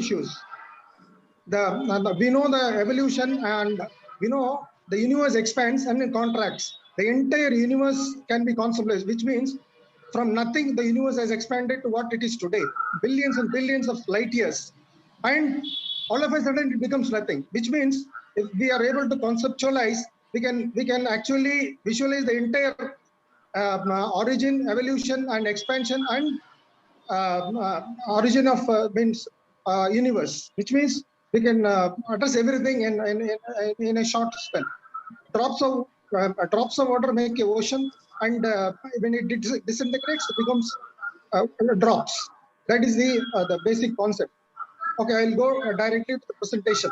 issues. We know the evolution, and we know the universe expands and contracts. The entire universe can be conceptualized, which means from nothing, the universe has expanded to what it is today, billions and billions of light years. And all of a sudden it becomes nothing, which means if we are able to conceptualize, we can actually visualize the entire origin, evolution, and expansion, and origin of universe, which means we can address everything in a short spell. Drops of water make a ocean, and when it disintegrates, it becomes drops. That is the basic concept. Okay, I'll go directly to the presentation.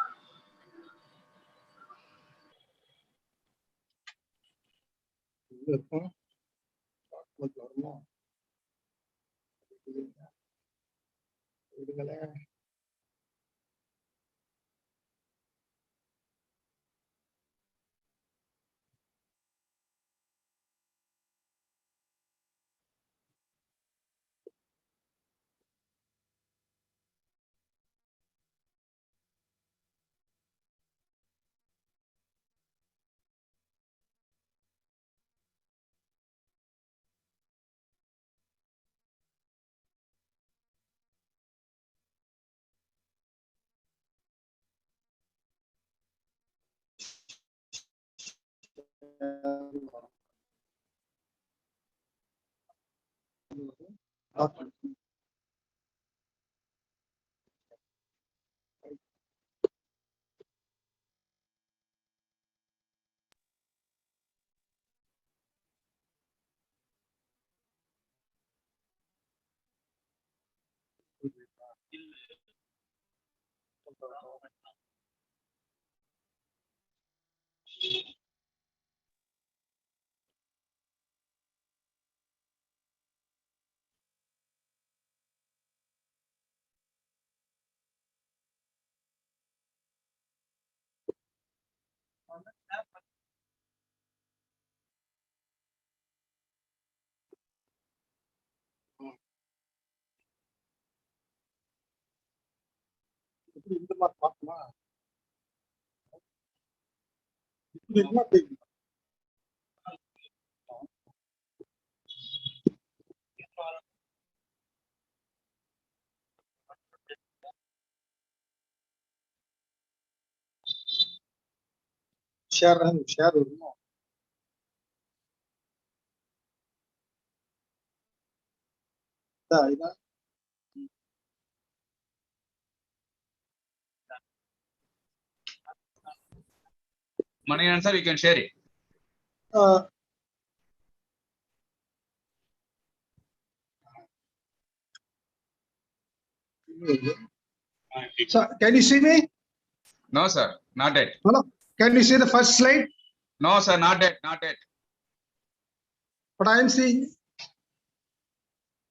Share. Manikandan sir, you can share it. So, can you see me? No, sir, not yet. Hello? Can you see the first slide? No, sir, not yet, not yet. But I am seeing.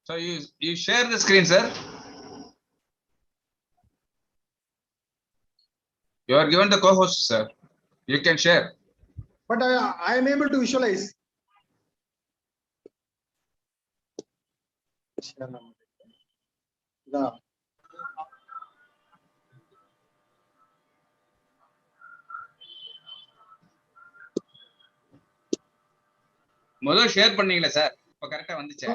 So you share the screen, sir. You are given the co-host, sir. You can share. But I am able to visualize. முதல்ல share பண்ணீங்களா sir? இப்ப கரெக்ட்டா வந்துச்சே.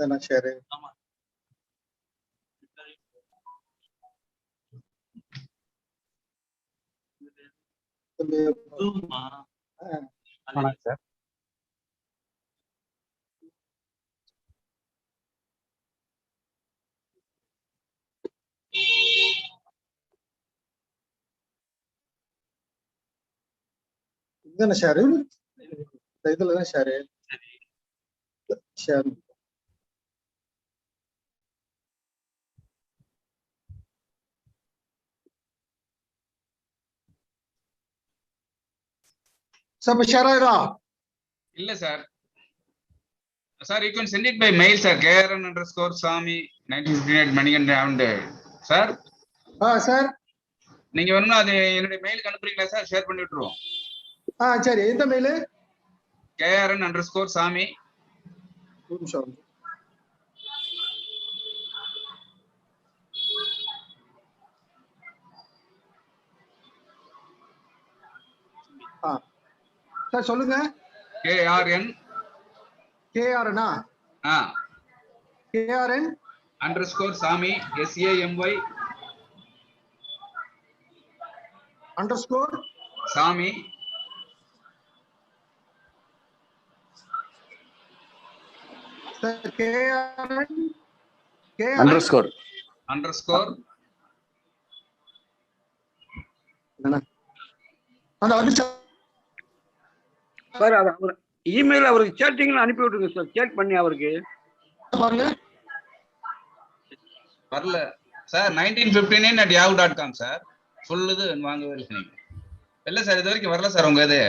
Then I share it. sir. Then I share it. Then share it. Share. So, share. இல்ல sir. Sir, you can send it by mail, sir. KRN_Swami1959 sir. Sir. நீங்க வேணும்னா அது என்னோட மெயிலுக்கு அனுப்புறீங்களா சார்? ஷேர் பண்ணி விட்டுருவோம். சரி, எந்த மெயில்? KRN_Sami. சார் சொல்லுங்க. KRN KRN KRN _Sami SAMY Sami sir KRN underscore அந்த வந்து சார் அது அவர் இமெயில் அவருக்கு சேட்டிங்ல அனுப்பி விட்டுருங்க சார். சேட் பண்ணி அவருக்கு பாருங்க. வரல சார். 1959 @yahoo.com sir. சொல்லுது வாங்கவே இல்லை. இல்ல சார், இது வரைக்கும் வரல சார். உங்க இது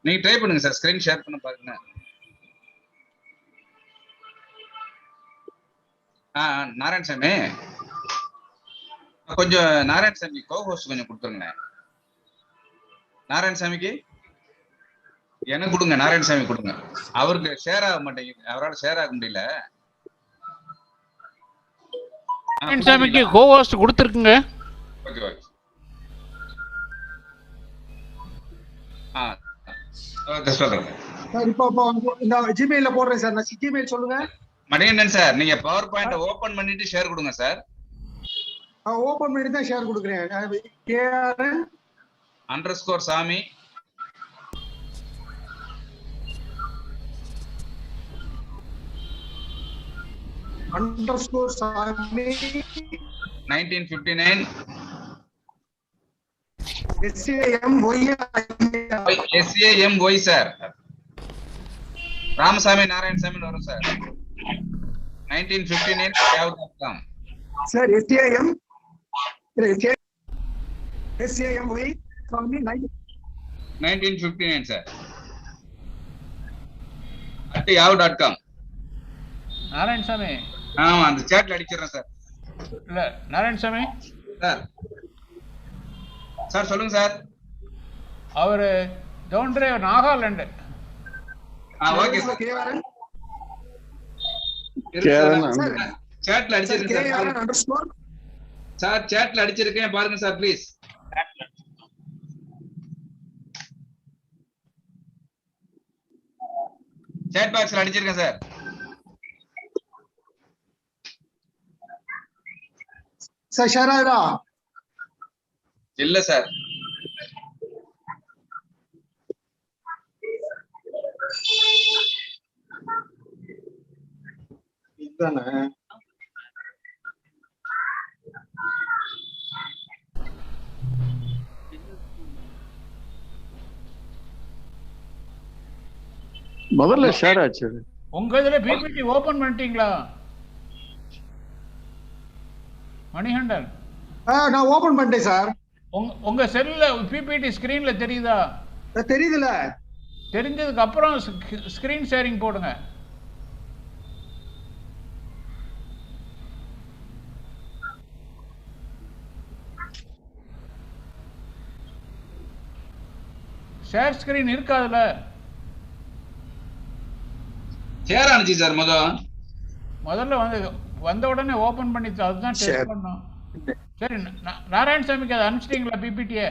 நீங்க ட்ரை பண்ணுங்க சார். ஸ்கிரீன் ஷேர் பண்ண பாருங்க. நாராயணசாமி கொஞ்சம் நாராயணசாமி கோஹோஸ்ட் கொஞ்சம் கொடுத்துருங்க. நாராயணசாமிக்கு எனக்கு கொடுங்க. நாராயணசாமி கொடுங்க. அவருக்கு ஷேர் ஆக மாட்டேங்குது. அவரால் ஷேர் ஆக முடியல. நாராயணசாமிக்கு கோஹோஸ்ட் கொடுத்துருக்குங்க. Okay okay. சொல்றேன் சார். இப்போ இந்த ஜிமெயில போடுறேன் சார். நான் ஜிமெயில் சொல்லுங்க. மணிகண்டன் சார், நீங்க பவர் பாயிண்ட் ஓபன் பண்ணிட்டு ஷேர் கொடுங்க சார். ஓபன் பண்ணி தான் ஷேர் கொடுக்குறேன். KRN _Sami _Sami 1959 SAMY sir. Ramasamy Narayanasamy வரும் sir. 1959 yahoo.com sir. SAMY Sami 1959 sir @yahoo.com. Narayanasamy ஆமா, அந்த சாட்ல அடிச்சிடுறேன் சார். இல்ல நாராயணசாமி சார். சார் சொல்லுங்க சார். அவரு தோன்றே நாகாலாந்து. Okay sir. சாட்ல அடிச்சிருக்கேன் சார். சாட்ல அடிச்சிருக்கேன் பாருங்க சார் ப்ளீஸ். சாட் பாக்ஸ்ல அடிச்சிருக்கேன் சார். Sir share ஆயிடா. இல்ல சார். இதுதானே முதல்ல ஷேர் ஆச்சு. உங்க இதுல பிபிடி ஓபன் பண்ணிட்டீங்களா மணிகண்டன்? நான் ஓபன் பண்ணிட்டேன் சார். உங்க செல்ல பிபிடி ஸ்கிரீன்ல தெரியுதா? தெரியுதுல. தெரிஞ்சதுக்கு அப்புறம் ஸ்கிரீன் ஷேரிங் போடுங்க. ஷேர் ஸ்கிரீன் இருக்காதுல. ஷேர் ஆனிச்சு சார். முதல்ல வந்த உடனே ஓபன் பண்ணி அதுதான் டெஸ்ட் பண்ணோம். சரி, நாராயணசாமிக்கு அதை அனுப்பிச்சிட்டீங்களா பிபிடியை?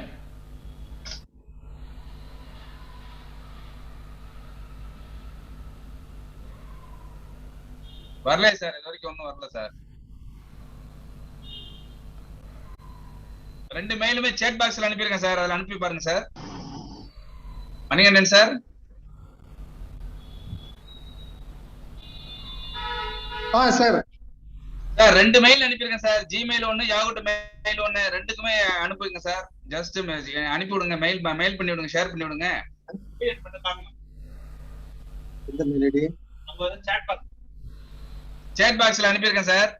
வரல சார். இது வரைக்கும் ஒன்றும் வரல சார். 2 மெயிலுமே சேட் பாக்ஸ்ல அனுப்பியிருக்கேன் சார். அதில் அனுப்பி பாருங்க sir. Manikandan sir. Sir. Sir 2 mail அனுப்பியிருக்கேன் சார். ஜிமெயில் ஒன்று, யாகூட் மெயில் ஒன்று. 2க்குமே அனுப்புங்க சார். ஜஸ்ட் அனுப்பி விடுங்க. மெயில் பண்ணி விடுங்க. ஷேர் பண்ணி விடுங்க. சேட் பாக்ஸ்ல அனுப்பியிருக்கேன் சார்.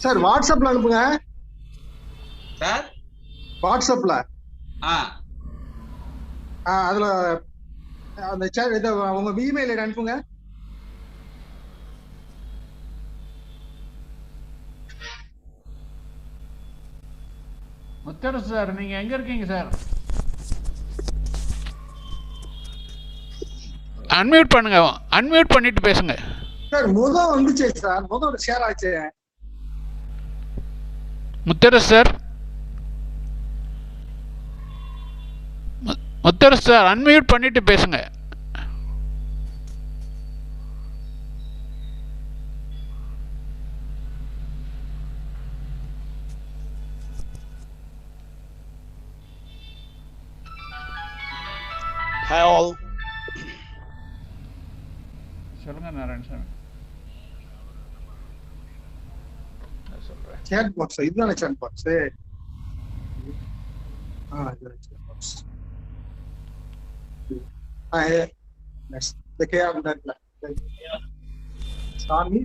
சார் வாட்ஸ்அப்ல அனுப்புங்க. சார் வாட்ஸ்அப்ல அதுல அந்த இதை உங்க இமெயில் ஐடி அனுப்புங்க. முத்தரசு சார், நீங்க எங்க இருக்கீங்க சார்? அன்மியூட் பண்ணுங்க, அன்மியூட் பண்ணிட்டு பேசுங்க சார். வந்துச்சு சார், ஷேர் ஆச்சு. Mutharasu sir, Mutharasu sir unmute பண்ணிட்டு பேசுங்க. Hi all. சொல்லுங்க நாராயணசாமி. சேட் பாக்ஸ் இதுதானே சேட் பாக்ஸ். இதுதான் chat box. Next the care of that Samy.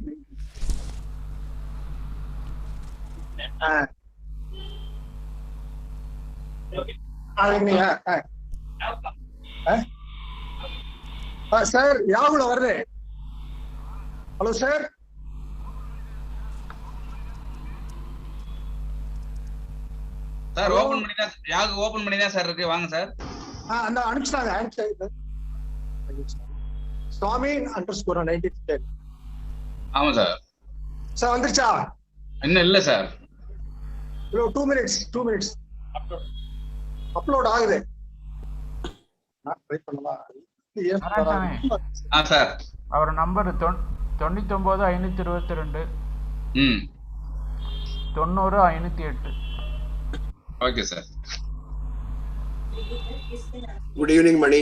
Sir யாவுல வருது. Hello sir. சார் ஓபன் பண்ணி தான் யாகு ஓபன் பண்ணி தான் சார் இருக்கு. வாங்க சார். அந்த அனுப்பிச்சாங்க சுவாமி _ 1910. ஆமா சார். சார் வந்துருச்சா? இன்னும் இல்ல சார். 2 minutes அப்லோட் ஆகுது. நான் ட்ரை பண்ணலாம். சார் அவர் number 99 522 90 508. Okay sir. Good evening, Mani.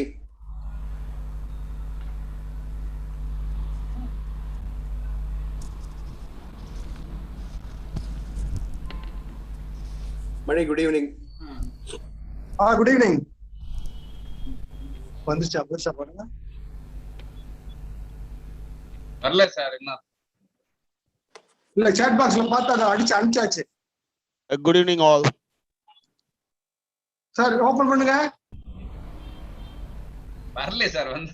Mani, good evening. Good evening. வந்துச்சா பாருங்க. வரல சார் இன்னும். இல்ல chat boxல பார்த்தா அத அனுப்பிச்சாச்சு. Good evening all. Sir open பண்ணுங்க. வரல சார் வந்து.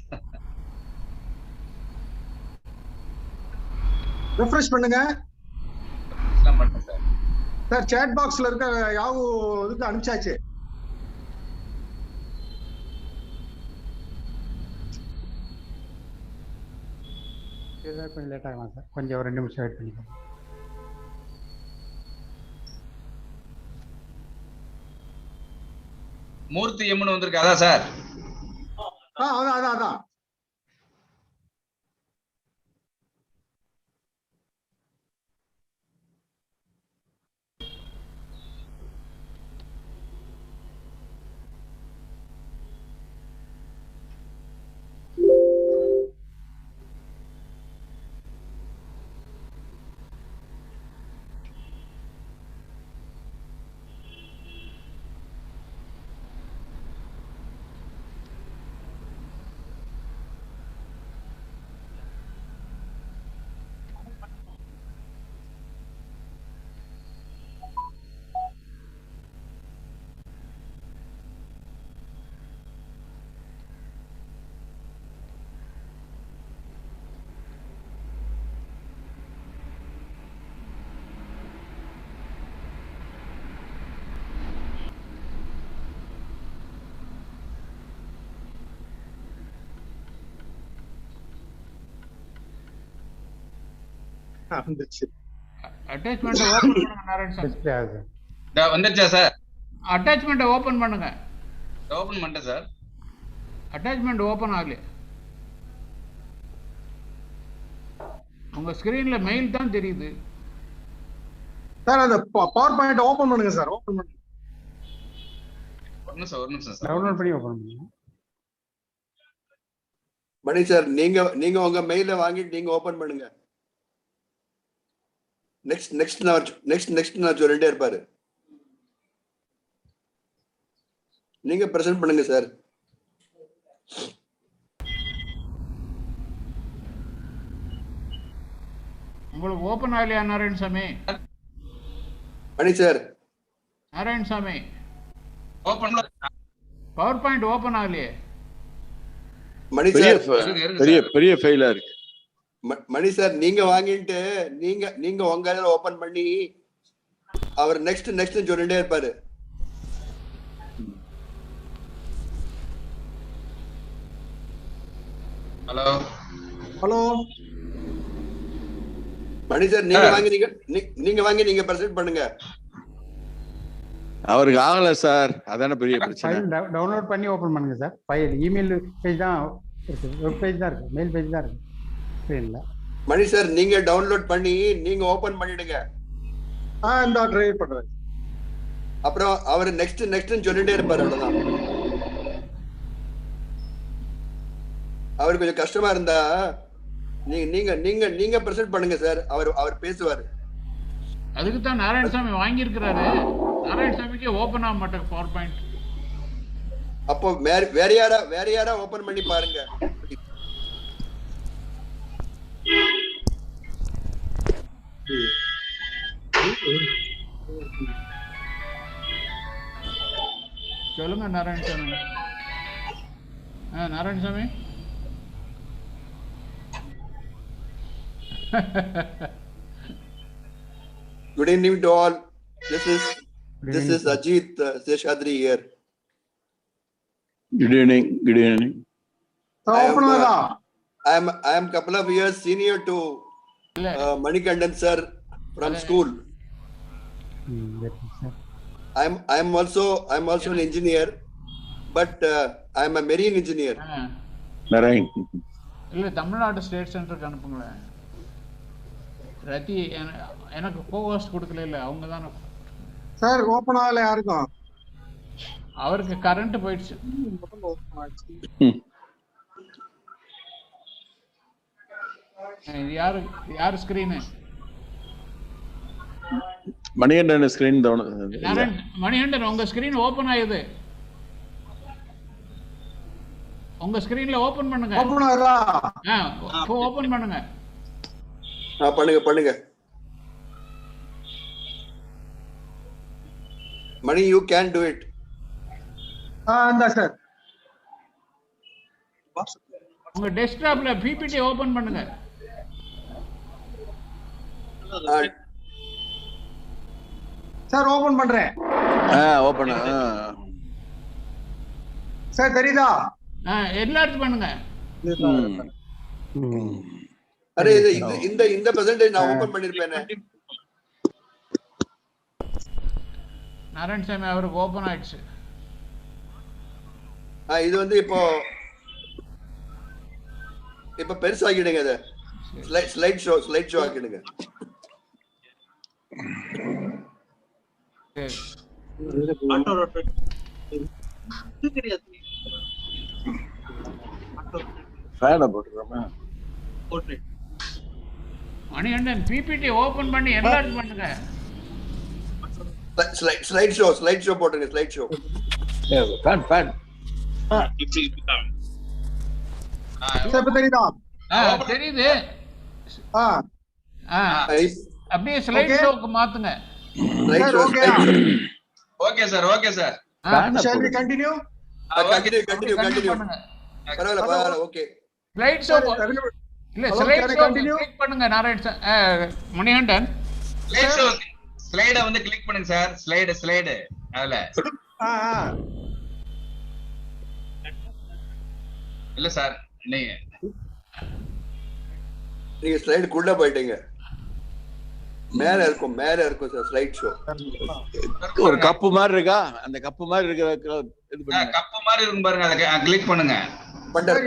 ரெஃப்ரெஷ் பண்ணுங்க. எல்லாம் பண்ணேன் சார். சார் chat boxல இருக்க யாவு இதுக்கு அனுப்பிச்சாச்சு. கொஞ்சம் லேட் ஆகலாம் சார், கொஞ்சம் ஒரு 2 நிமிஷம் வெயிட் பண்ணிக்கோங்க. மூர்த்தி எம்னு வந்திருக்கு. அதான் சார். அதான் வந்துச்சு. அட்டாச்மென்ட் ஓபன் பண்ணுங்க நாராயணசாமி. டிஸ்ப்ளே ஆகுது. வந்துருச்சா சார்? அட்டாச்மென்ட் ஓபன் பண்ணுங்க. ஓபன் பண்ணிட்டேன் சார். அட்டாச்மெண்ட் ஓபன் ஆகல. உங்க ஸ்கிரீன்ல மெயில் தான் தெரியுது சார். அந்த பவர் பாயிண்ட் ஓபன் பண்ணுங்க சார். ஓபன் பண்ணுங்க. ஒரு நிமிஷம் சார். டவுன்லோட் பண்ணி ஓபன் பண்ணுங்க. மணி சார், நீங்க உங்க மெயில வாங்கிட்டு நீங்க ஓபன் பண்ணுங்க. நெக்ஸ்ட் நான் சொல்லிட்டே இருப்பாரு. நீங்க பிரசன்ட் பண்ணுங்க சார். உங்களுக்கு ஓபன் ஆகலையா Narayanasamy? Mani sir. Narayanasamy open power point open ஆகலையே. மணி பெரிய சார் பெரிய பெரிய ஃபெயிலா இருக்கு. மணி சார் நீங்க வாங்கிட்டு நீங்க உங்க ஓபன் பண்ணி அவர் நெக்ஸ்ட் சொல்லிட்டே இருப்பாரு. ஹலோ மணி சார் நீங்க வாங்கி நீங்க பிரசன்ட் பண்ணுங்க. அவருக்கு ஆகல சார், அதான பெரிய பிரச்சனை. ஃபைல் டவுன்லோட் பண்ணி ஓபன் பண்ணுங்க சார். ஃபைல் இமெயில் பேஜ் தான் இருக்கு, வெப் பேஜ் தான் இருக்கு, மெயில் பேஜ் தான் இருக்கு ஸ்கிரீன்ல. மணி சார் நீங்க டவுன்லோட் பண்ணி நீங்க ஓபன் பண்ணிடுங்க. இந்த ட்ரை பண்றேன். அப்புறம் அவர் நெக்ஸ்ட் சொல்லிட்டே இருப்பாரு. அவ்வளவுதான். அவருக்கு கொஞ்சம் கஷ்டமா இருந்தா நீங்க பிரசன்ட் பண்ணுங்க சார். அவர் பேசுவாரு. அதுக்கு தான் நாராயணசாமி வாங்கி இருக்கிறாரு. நாராயணசாமிக்கு ஓபன் ஆக மாட்டேங்க பவர் பாயிண்ட். அப்போ வேற யாரா ஓபன் பண்ணி பாருங்க. சொல்லுங்க Narayanasamy. Narayanasamy Good evening to all. This is Ajit Seshadri here. Good evening. Good evening. I am couple of years senior to Manikandan sir from school. I am also an engineer, but I am a marine engineer. Narayan. இல்ல Tamil Nadu state சென்டருக்கு அனுப்புங்களேன். ரத்தி எனக்கு கோவாஸ்ட் கொடுக்கல. இல்ல அவங்க தானே sir open ஆகல. யாருக்கும் அவருக்கு கரண்ட் போயிடுச்சு. யாரு ஸ்கிரீனு? மணிகண்டன் ஸ்கிரீன் மணிகண்டன் உங்க ஸ்கிரீன் ஓபன் ஆகுது. உங்க ஸ்கிரீன்ல ஓபன் பண்ணுங்க. ஓபன் ஆகுதா? ஓபன் பண்ணுங்க. பண்ணுங்க. Mani, you can do it. இந்த சார் உங்க டெஸ்க்டாப்ல பிபிடி ஓபன் பண்ணுங்க. சார் ஓபன் பண்றேன். ஓபன். சார் தெரியுதா? என்லார்ஜ் பண்ணுங்க. அரே இந்த பிரசன்டேஜ் நான் ஓபன் பண்ணிருப்பேனே. நாராயணசாமி அவருக்கு ஓபன் ஆயிடுச்சு. இது வந்து இப்போ பெருசாகிடுங்க. அத ஸ்லைட் ஷோ ஆக்கிடுங்க. ஃபேன் போட்டுறோமா? மணிகண்டன் பிபிடி ஓபன் பண்ணி என்லார்ஜ் பண்ணுங்க. ஸ்லைட் ஷோ போட்டுங்க. Slide show. ஃபேன். சார் தெரியுதா? தெரியுது. அப்படியே ஸ்லைட் ஷோக்கு மாத்துங்க. Okay sir. Shall we continue? Continue. பரவாயில்ல. ஓகே. ஸ்லைட் ஷோ இல்ல ஸ்லைட் ஷோ கிளிக் பண்ணுங்க. நாராயணன் மணிகண்டன் ஸ்லைட வந்து கிளிக் பண்ணுங்க சார். ஸ்லைடு அதுல இல்ல சார். நீங்க ஸ்லைடு குள்ள போயிட்டீங்க. மேல இருக்கும் சார் ஸ்லைட் ஷோ. ஒரு கப்பு மாதிரி இருக்கா? அந்த கப்பு மாதிரி இருக்கிற இது பண்ணுங்க. கப்பு மாதிரி இருக்கும் பாருங்க. அத கிளிக் பண்ணுங்க. பண்டர்.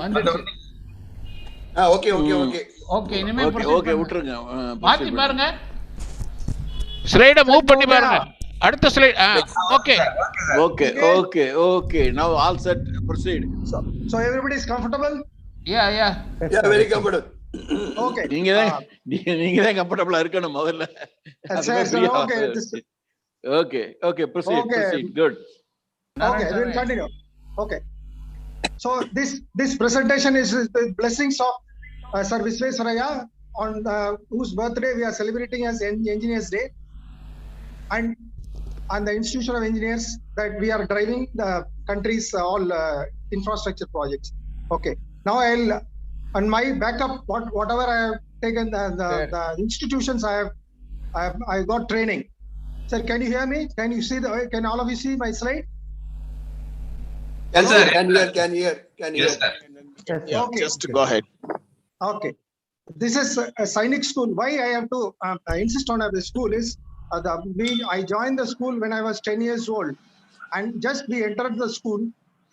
வந்துருச்சு. ஓகே. இனிமே ஓகே விட்டுருங்க. மாத்தி பாருங்க. ஸ்லைட மூவ் பண்ணி பாருங்க. அடுத்த slide. Okay. Now all set. Proceed. So everybody is comfortable? Yeah, very comfortable. Okay. நீங்க தான் கம்ஃபர்ட்டபிளா இருக்கணும் முதல்ல. Okay. Proceed. Good. Okay, we will continue. Okay. So this presentation is the blessings of Sir Visvesvaraya, on whose birthday we are celebrating as Engineers Day. And and the Institution of Engineers that we are driving the country's all infrastructure projects. Okay. Now I'll, on my backup, whatever I have taken, the institutions I got training. Sir, can you hear me? Can you see can all of you see my slide? Yes, sir. Can hear. Yes, sir. Yeah, Okay. just go ahead. Okay. This is a Sainik school. Why I have to insist on the school is I joined the school when I was 10 years old, and just we entered the school.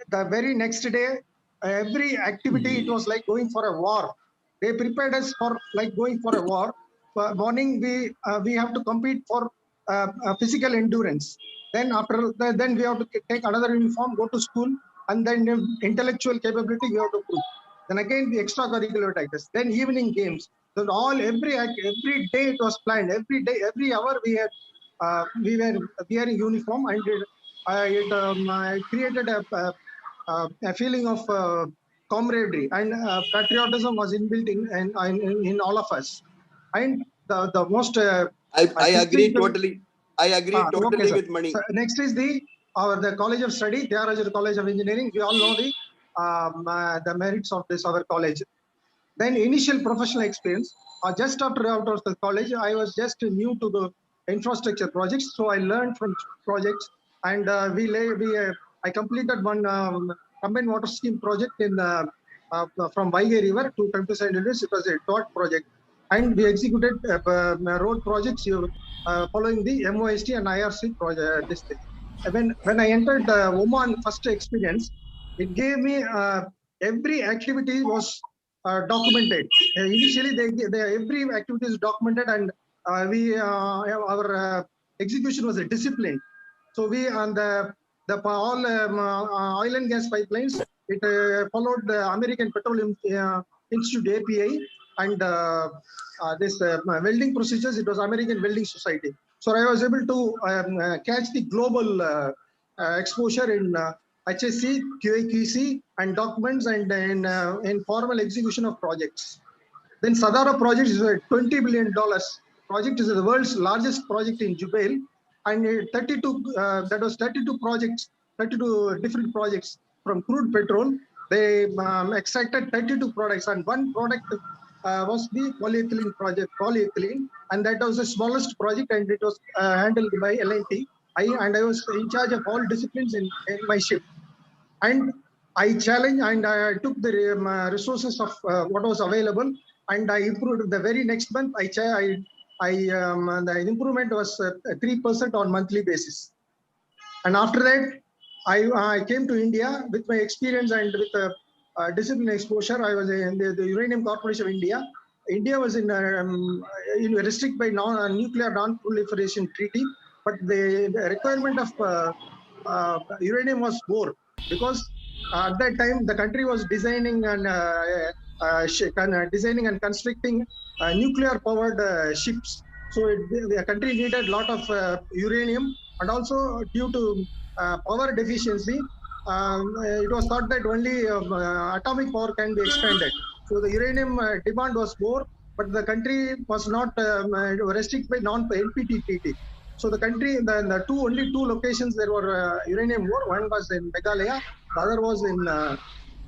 The very next day, every activity, it was like going for a war. They prepared us for like going for a war. Morning we have to compete for physical endurance. Then after then we have to take another uniform, go to school, and then intellectual capability we have to prove. Then again the extracurricular activities. Then evening games. Then every day it was planned. Every day, every hour we were wearing uniform, and it created a feeling of camaraderie, and patriotism was inbuilt in all of us. And the most I agree totally. I agree okay, totally sir. with Mani. So next is the College of Study, Tyagaraja College of Engineering. We all know the merits of this our college. Then initial professional experience. Just after out of the college, I was just new to the infrastructure projects, so I learned from projects, and I completed one combined water scheme project in from Vaigai River to Countryside Village. It was a TOT project, and we executed road projects following the MOST and IRC project. This thing. When I entered Oman first experience, it gave me every activity was documented. Initially, every activity is documented, and our execution was a discipline. So we on the all oil and gas pipelines, it followed the American Petroleum Institute API, and this welding procedures. It was American Welding Society. So I was able to catch the global exposure in HSC, QAQC, and documents, and in formal execution of projects. Then Sadara project is a $20 billion project. Is the world's largest project in Jubail, and 32 that was 32 projects, 32 different projects from crude petrol. They extracted 32 products, and one product was the polyethylene project, polyethylene, and that was the smallest project, and it was handled by L&T. I was in charge of all disciplines in my ship. And I challenged, and I took the resources of what was available, and I improved. The very next month, the improvement was 3% on monthly basis. And after that, I came to India with my experience and with discipline exposure. I was in the Uranium Corporation of India. India was in restricted by nuclear non-proliferation treaty, but the requirement of uranium was more, because at that time the country was designing and constructing nuclear-powered ships. So the country needed a lot of uranium, and also due to power deficiency, it was thought that only atomic power can be expanded. So the uranium demand was more, but the country was not restricted by non-NPT treaty. So the country, only two locations there were uranium ore. One was in Meghalaya, the other was in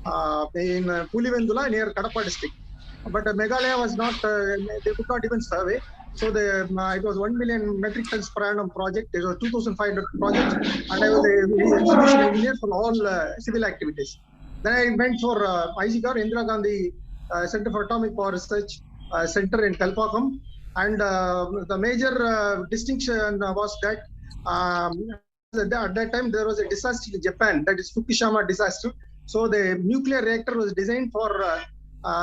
Pulivendula near Kadapa district. But Meghalaya was not, they could not even survey. So it was 1 million metric tons per annum project. It was 2,500 projects, and I was the execution engineer for all civil activities. Then I went for IGCAR, Indira Gandhi Center for Atomic Power Research Center in Kalpakkam. And the major distinction was that at that time there was a disaster in Japan, that is Fukushima disaster. So the nuclear reactor was designed for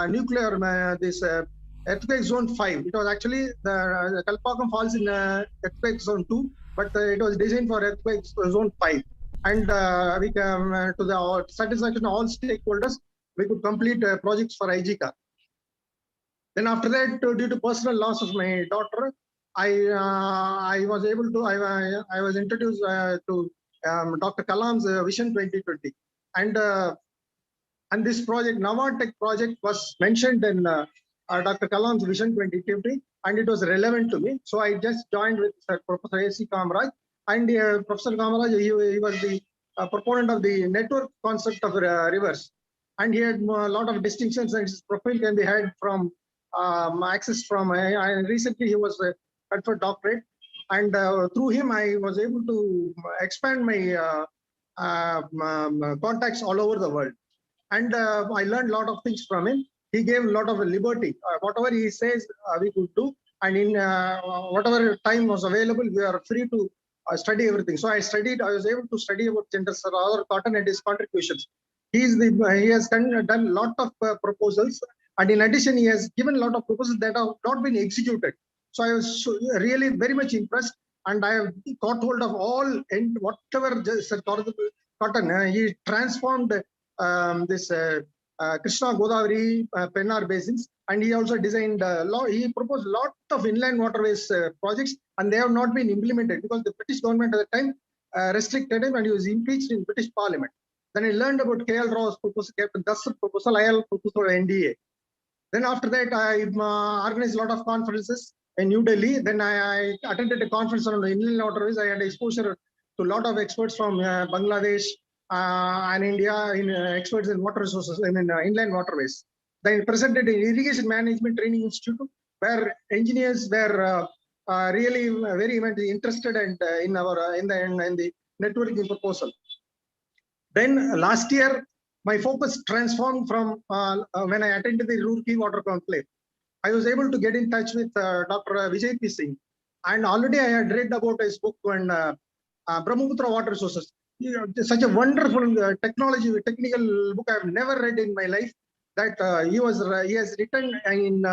nuclear earthquake zone 5. It was actually the Kalpakkam falls in earthquake zone 2, but it was designed for earthquake zone 5. And we to the satisfaction of all stakeholders, we could complete projects for IGCAR. Then after that, due to personal loss of my daughter, I was able to, I was introduced to Dr. Kalam's Vision 2020. And this project, Navatech project, was mentioned in Dr. Kalam's Vision 2020, and it was relevant to me. So I just joined with Professor A.C. Kamraj, And Professor Kamaraj, he was the proponent of the network concept of rivers. And he had a lot of distinctions, and his profile can be had from access from, recently he was conferred doctorate. And through him, I was able to expand my contacts all over the world. And I learned a lot of things from him. He gave a lot of liberty. Whatever he says, we could do. And in whatever time was available, we are free to study everything. So I was able to study about gender Cotton and his contributions. He has done a lot of proposals. And in addition, he has given a lot of proposals that have not been executed. So I was really very much impressed. And I have got hold of all, and whatever Sir Cotton, he transformed this Krishna Godavari Pennar basins, and he also designed he proposed a lot of inland waterways projects, and they have not been implemented because the British government at the time restricted him, and he was impeached in British Parliament. Then I learned about K.L. Rao's proposal, Captain Das's proposal, IL proposal, NDA. Then after that, I organized a lot of conferences in New Delhi. Then I attended a conference on the inland waterways. I had exposure to a lot of experts from Bangladesh and India, in experts in water resources and in inland waterways. Then presented in Irrigation Management Training Institute, where engineers were really very much interested and in the networking proposal. Then last year, my focus transformed from when I attended the Roorkee Water Conclave. I was able to get in touch with Dr. Vijay P. Singh, and already I had read about his book on Brahmaputra water resources. Such a wonderful technical book I have never read in my life. That he has written in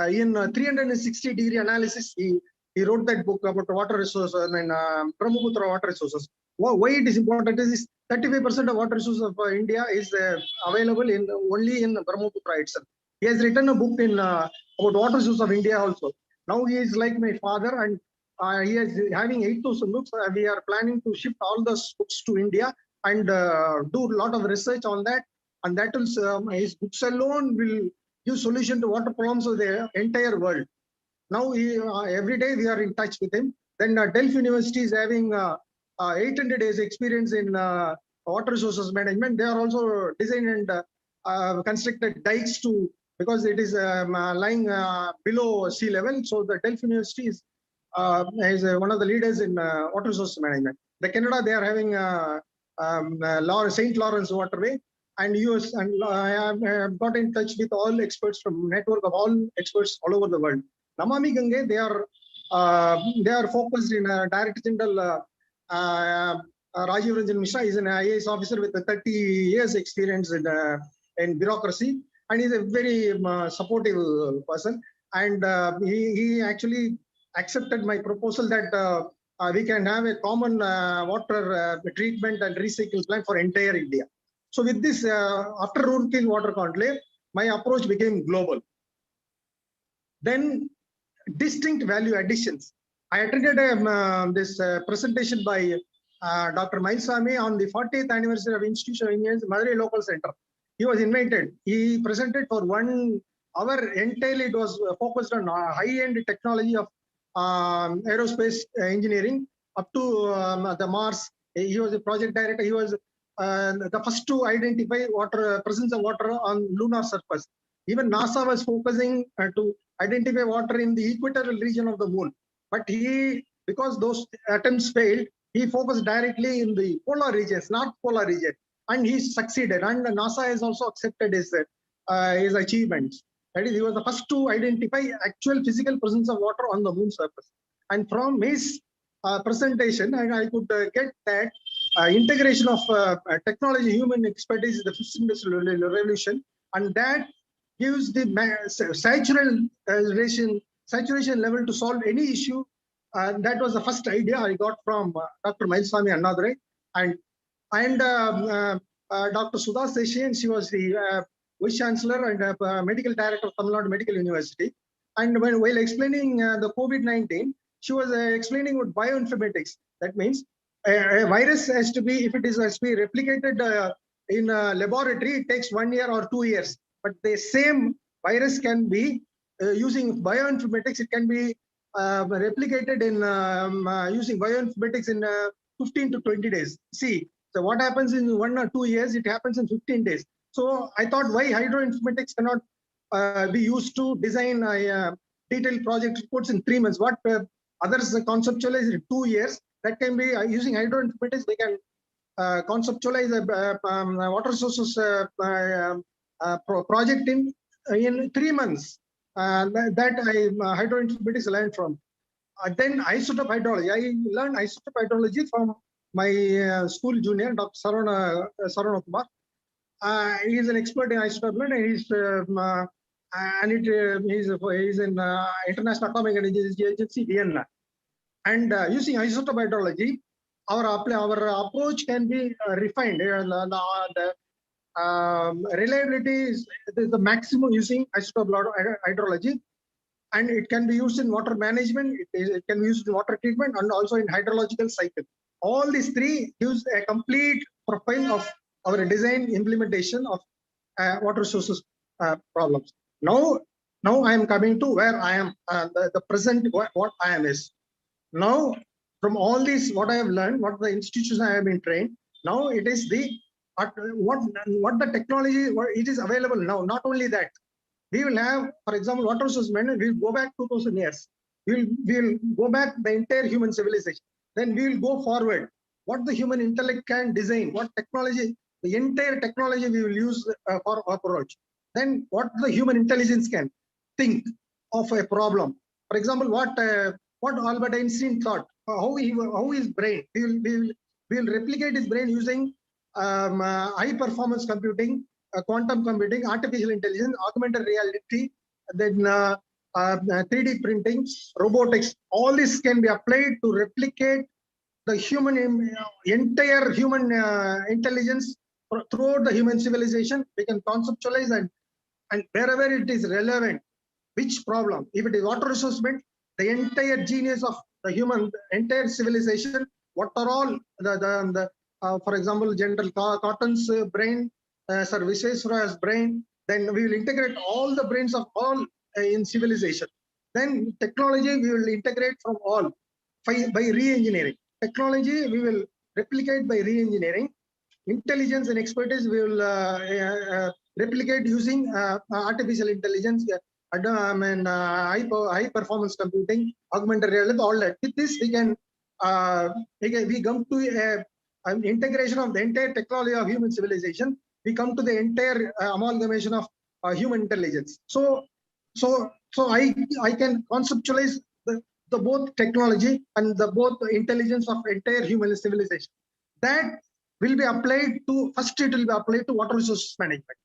in 360-degree analysis. He wrote that book about water resources and Brahmaputra water resources. Why it is important is 35% of water resources of India is available only in Brahmaputra itself. He has written a book about water resources of India also. Now he is like my father, and he is having 8,000 books. We are planning to ship all those books to India and do a lot of research on that. And that will, his books alone will give solution to water problems of the entire world. Now, every day we are in touch with him. Then Delft University is having 800 days experience in water resources management. They are also designed and constructed dikes because it is lying below sea level. So the Delft University is one of the leaders in water resources management. The Canada, they are having St. Lawrence Waterway, and US, and I have got in touch with all experts from network of all experts all over the world. Namami Gange, they are focused in Director General Rajiv Ranjan Mishra is an IAS officer with 30 years experience in bureaucracy, and he's a very supportive person. And he actually accepted my proposal that we can have a common water treatment and recycle plan for entire India. So with this, after Roorkee Water Conclave, my approach became global. Then distinct value additions. I attended this presentation by Dr. Mailswamy on the 40th anniversary of Institution of Engineers, Madurai Local Center. He was invited. He presented for 1 hour. Entirely it was focused on high-end technology of aerospace engineering up to the Mars. He was a project director. He was the first to identify presence of water on lunar surface. Even NASA was focusing to identify water in the equatorial region of the moon. But because those attempts failed, he focused directly in the polar regions, North Polar region, and he succeeded. And NASA has also accepted his achievements. That is, he was the first to identify actual physical presence of water on the moon surface. And from his presentation, I could get that integration of technology, human expertise is the fifth industrial revolution, and that gives the saturation level to solve any issue. That was the first idea I got from Dr. Mailswamy Annadurai, and Dr. Sudha Seshan. She was the Vice Chancellor and Medical Director of Tamil Nadu Medical University. And while explaining the COVID-19, she was explaining about bioinformatics. That means a virus has to be, if it has to be replicated in a laboratory, it takes 1 year or 2 years. But the same virus can be using bioinformatics, it can be replicated in using bioinformatics in 15 to 20 days. See, so what happens in 1 or 2 years, it happens in 15 days. So I thought, why hydroinformatics cannot be used to design detailed project reports in 3 months? What others conceptualize in 2 years, that can be using hydroinformatics. They can conceptualize a water sources project in 3 months. That hydroinformatics learned from. Then isotope hydrology. I learned isotope hydrology from my school junior, Dr. Sarana Kumar. He is an expert in isotope, and he's in International Atomic Energy Agency, Vienna. And using isotope hydrology, our approach can be refined. The reliability is the maximum using isotope hydrology, and it can be used in water management. It can be used in water treatment and also in hydrological cycle. All these three gives a complete profile of our design implementation of water sources problems. Now I am coming to where I am. The present what I am is now, from all these what I have learned, what the institutions I have been trained. Now it is the what the technology it is available now. Not only that, we will have, for example, water resource management. We will go back 2000 years. We will go back the entire human civilization. Then we will go forward. What the human intellect can design, what technology, the entire technology we will use for approach. Then what the human intelligence can think of a problem. For example, what Albert Einstein thought, how his brain, we will replicate his brain using high performance computing, quantum computing, artificial intelligence, augmented reality, then 3D printing, robotics. All this can be applied to replicate the entire human intelligence throughout the human civilization. We can conceptualize and wherever it is relevant, which problem, if it is water resource management, the entire genius of the human, entire civilization, what are all for example, General Cotton's brain, Sir Visvesvaraya's brain, then we will integrate all the brains of all in civilization. Then technology we will integrate from all by re-engineering. Technology we will replicate by re-engineering. Intelligence and expertise we will replicate using artificial intelligence, high performance computing, augmented reality, all that. With this we can we come to an integration of the entire technology of human civilization. We come to the entire amalgamation of human intelligence. So I can conceptualize the both technology and the both intelligence of entire human civilization. That will be applied to, first it will be applied to water resources management.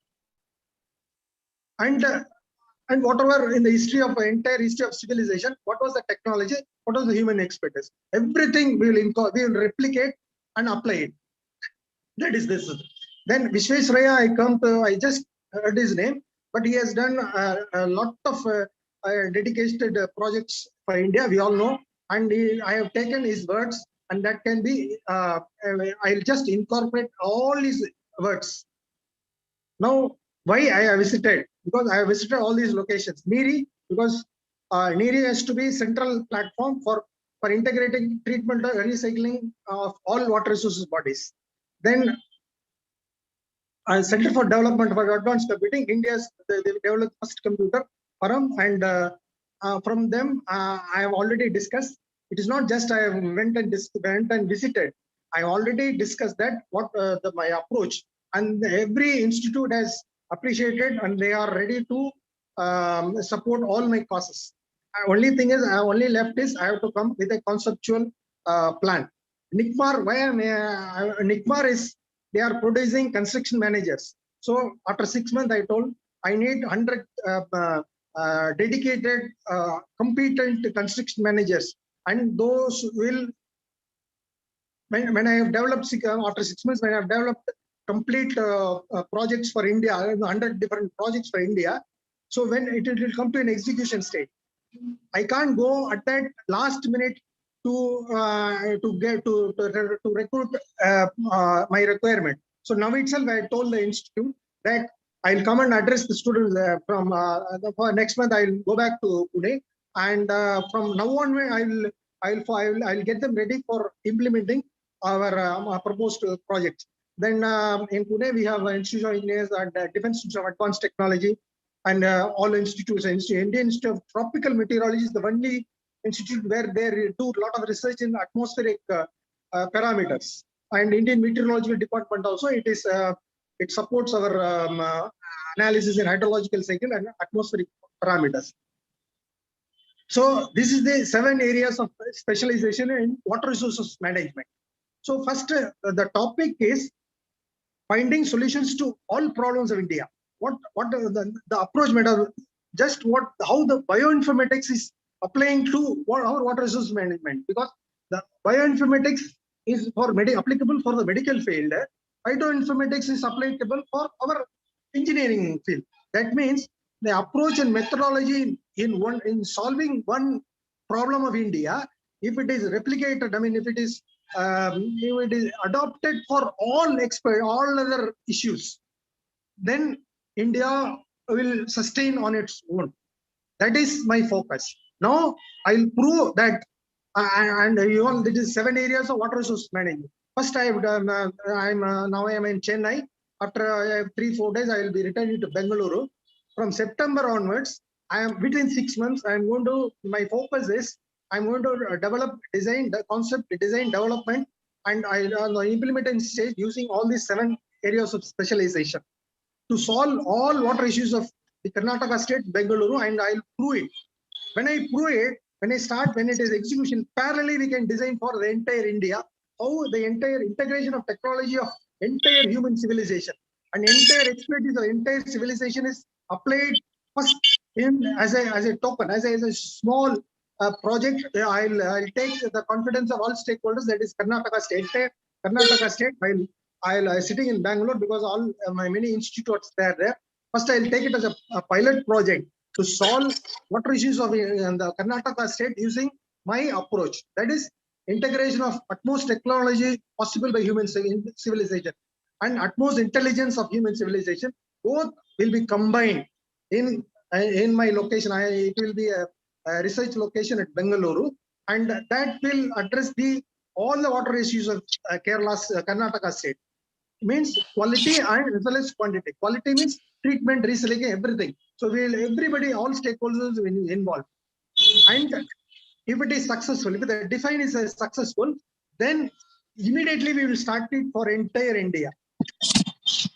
And whatever in the entire history of civilization, what was the technology, what was the human expertise, everything we will replicate and apply it. That is this. Then Visvesvaraya, I just heard his name, but he has done a lot of dedicated projects for India, we all know, and I have taken his words, and that can be, I'll just incorporate all his words. Now, why I have visited? Because I have visited all these locations. NEERI, because NEERI has to be central platform for integrating treatment and recycling of all water resources bodies. Then Center for Development for Advanced Computing, India's they developed first computer forum, and from them I have already discussed. It is not just I went and visited. I already discussed that what my approach, and every institute has appreciated and they are ready to support all my causes. Only thing is, I only left is I have to come with a conceptual plan. NICMAR, why NICMAR is they are producing construction managers. So after 6 months, I told I need 100 dedicated, competent construction managers, and those will. When I have developed after 6 months, when I have developed complete projects for India, 100 different projects for India. So when it will come to an execution stage, I can't go at that last minute to recruit my requirement. So now itself, I told the institute that I'll come and address the students from for next month. I'll go back to Pune and from now on, I'll get them ready for implementing our proposed projects. Then in Pune, we have Institute of Engineers and Defense Institute of Advanced Technology, and all institutes. Indian Institute of Tropical Meteorology is the only institute where they do a lot of research in atmospheric parameters. And Indian Meteorological Department also, it supports our analysis in hydrological cycle and atmospheric parameters. So this is the 7 areas of specialization in water resources management. So first, the topic is finding solutions to all problems of India. What the approach method, just how the bioinformatics is applying to our water resource management, because the bioinformatics is applicable for the medical field. Hydroinformatics is applicable for our engineering field. That means the approach and methodology in solving one problem of India, if it is replicated, I mean, if it is adopted for all other issues, then India will sustain on its own. That is my focus. Now I'll prove that, and this is 7 areas of water resource management. First, I am in Chennai. After 3-4 days, I will be returning to Bengaluru. From September onwards, I am within 6 months. My focus is I'm going to develop the concept design development, and on the implementation stage using all these 7 areas of specialization to solve all water issues of the Karnataka state, Bengaluru, and I'll prove it. When I prove it, when it is execution, parallelly we can design for the entire India, how the entire integration of technology of entire human civilization and entire expertise of entire civilization is applied first as a token, as a small project. I'll take the confidence of all stakeholders, that is Karnataka state. I'll sitting in Bangalore because all my many institutes are there. First, I'll take it as a pilot project to solve water issues of the Karnataka state using my approach. That is integration of utmost technology possible by human civilization and utmost intelligence of human civilization. Both will be combined in my location. It will be a research location at Bengaluru, and that will address all the water issues of Kerala's Karnataka state. Means quality and as well as quantity. Quality means treatment, recycling, everything. So everybody, all stakeholders will be involved. And if it is successful, if the define is successful, then immediately we will start it for entire India.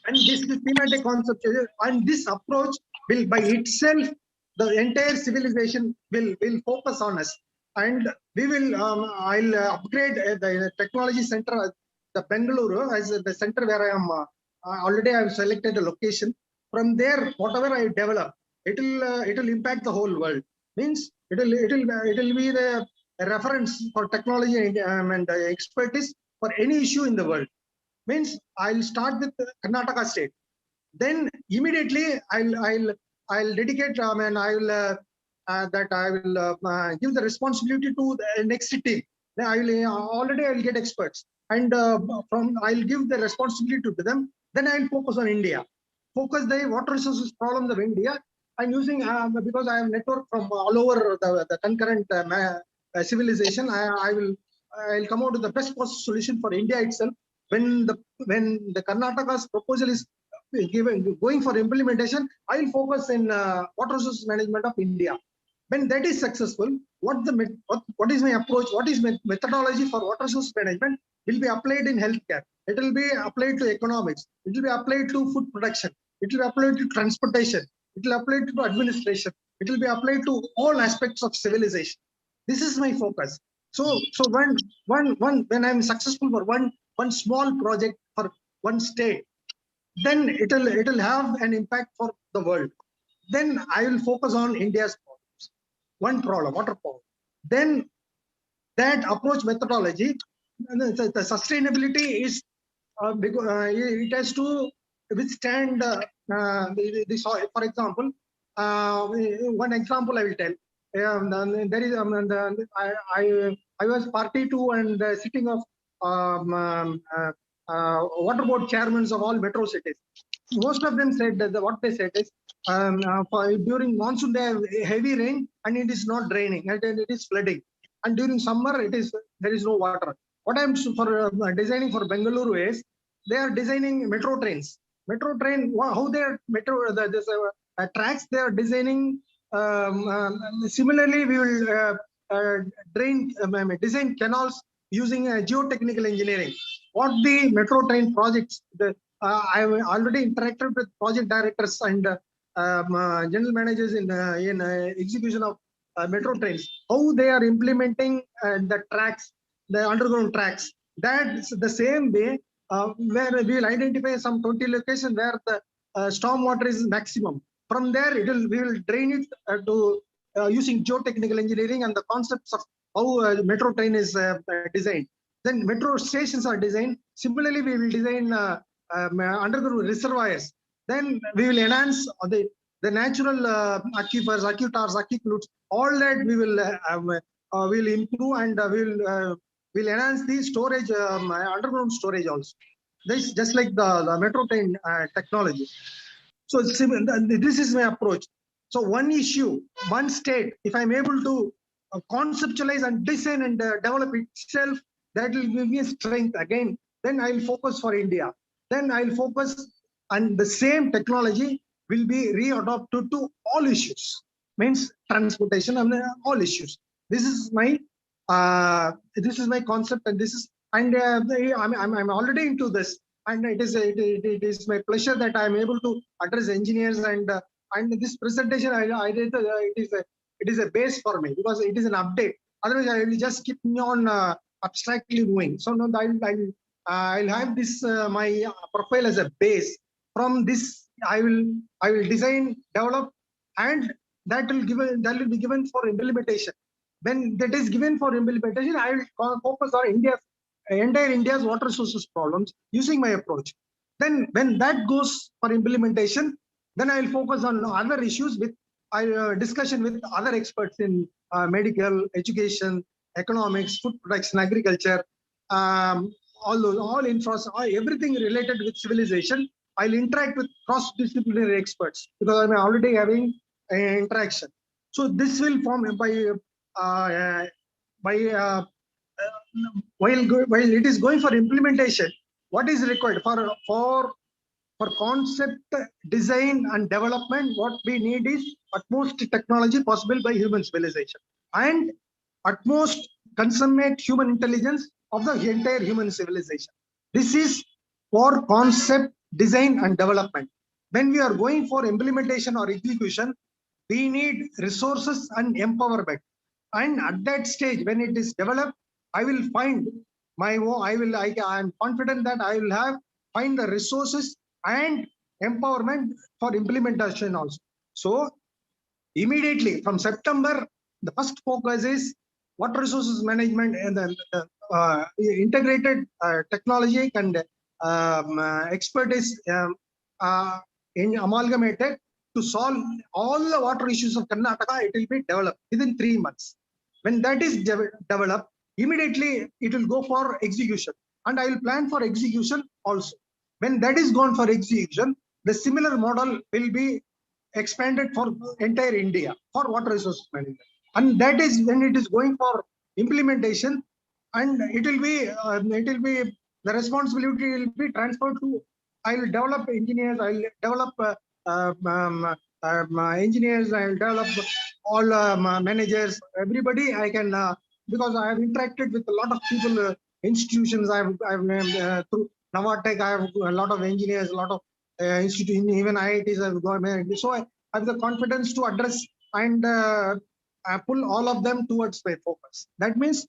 And this thematic concept and this approach will by itself, the entire civilization will focus on us. And we will, I'll upgrade the technology center, the Bengaluru, as the center where I am. Already I have selected a location. From there, whatever I develop, it will impact the whole world. Means it will be the reference for technology and expertise for any issue in the world. Means I'll start with Karnataka state. Then immediately I'll dedicate and I will give the responsibility to the next team. Then I'll get experts, and I'll give the responsibility to them. Then I'll focus on India. Focus the water resources problems of India. I'm using because I have network from all over the concurrent civilization. I'll come out with the best possible solution for India itself. When the Karnataka's proposal is going for implementation, I'll focus in water resources management of India. When that is successful, what is my approach? What is my methodology for water resource management will be applied in healthcare. It will be applied to economics. It will be applied to food production. It will be applied to transportation. It will be applied to administration. It will be applied to all aspects of civilization. This is my focus. So when I'm successful for one small project for one state, then it'll have an impact for the world. Then I will focus on India's problems. One problem, water problem. Then that approach methodology, the sustainability is because it has to withstand the soil. For example, one example I will tell. There is I was party to and sitting of water board chairmen of all metro cities. Most of them said that what they said is during monsoon they have heavy rain and it is not draining and it is flooding, and during summer there is no water. What I'm designing for Bengaluru is they are designing metro trains. Metro train, how they are tracks they are designing. Similarly, we will design canals using geotechnical engineering. What the metro train projects, I already interacted with project directors and general managers in execution of metro trains. How they are implementing the tracks, the underground tracks. That's the same way where we will identify some 20 locations where the storm water is maximum. From there, we will drain it to using geotechnical engineering and the concepts of how metro train is designed. Then metro stations are designed. Similarly, we will design underground reservoirs. Then we will enhance the natural aquifers, aquitars, aquicludes. All that we will improve, and we'll enhance the storage, underground storage also. This just like the metro train technology. So this is my approach. So one issue, one state, if I'm able to conceptualize and design and develop itself, that will give me strength again. Then I'll focus for India. Then I'll focus, and the same technology will be readopted to all issues. Means transportation and all issues. This is my concept, and this is, and I'm already into this. And it is my pleasure that I am able to address engineers, and this presentation it is a base for me because it is an update. Otherwise, I will just keep me on abstractly moving. So no, I'll have this my profile as a base. From this, I will design, develop, and that will be given for implementation. When that is given for implementation, I will focus on entire India's water resources problems using my approach. Then when that goes for implementation, then I will focus on other issues with discussion with other experts in medical, education, economics, food production, agriculture, all infrastructure, everything related with civilization. I'll interact with cross-disciplinary experts because I'm already having interaction. So this will form while it is going for implementation, what is required for concept design and development? What we need is utmost technology possible by human civilization and utmost consummate human intelligence of the entire human civilization. This is for concept design and development. When we are going for implementation or execution, we need resources and empowerment. And at that stage, when it is developed, I will find I am confident that I will find the resources and empowerment for implementation also. So immediately from September, the first focus is water resources management and the integrated technology and expertise amalgamated to solve all the water issues of Karnataka. It will be developed within 3 months. When that is developed, immediately it will go for execution, and I will plan for execution also. When that is gone for execution, the similar model will be expanded for entire India for water resources management. And that is when it is going for implementation, and it will be the responsibility will be transferred to. I will develop engineers. I will develop engineers. I will develop all managers. Everybody I can because I have interacted with a lot of people, institutions. I've through Navatech, I have a lot of engineers, a lot of institutions, even IITs. I've got, so I have the confidence to address and pull all of them towards my focus. That means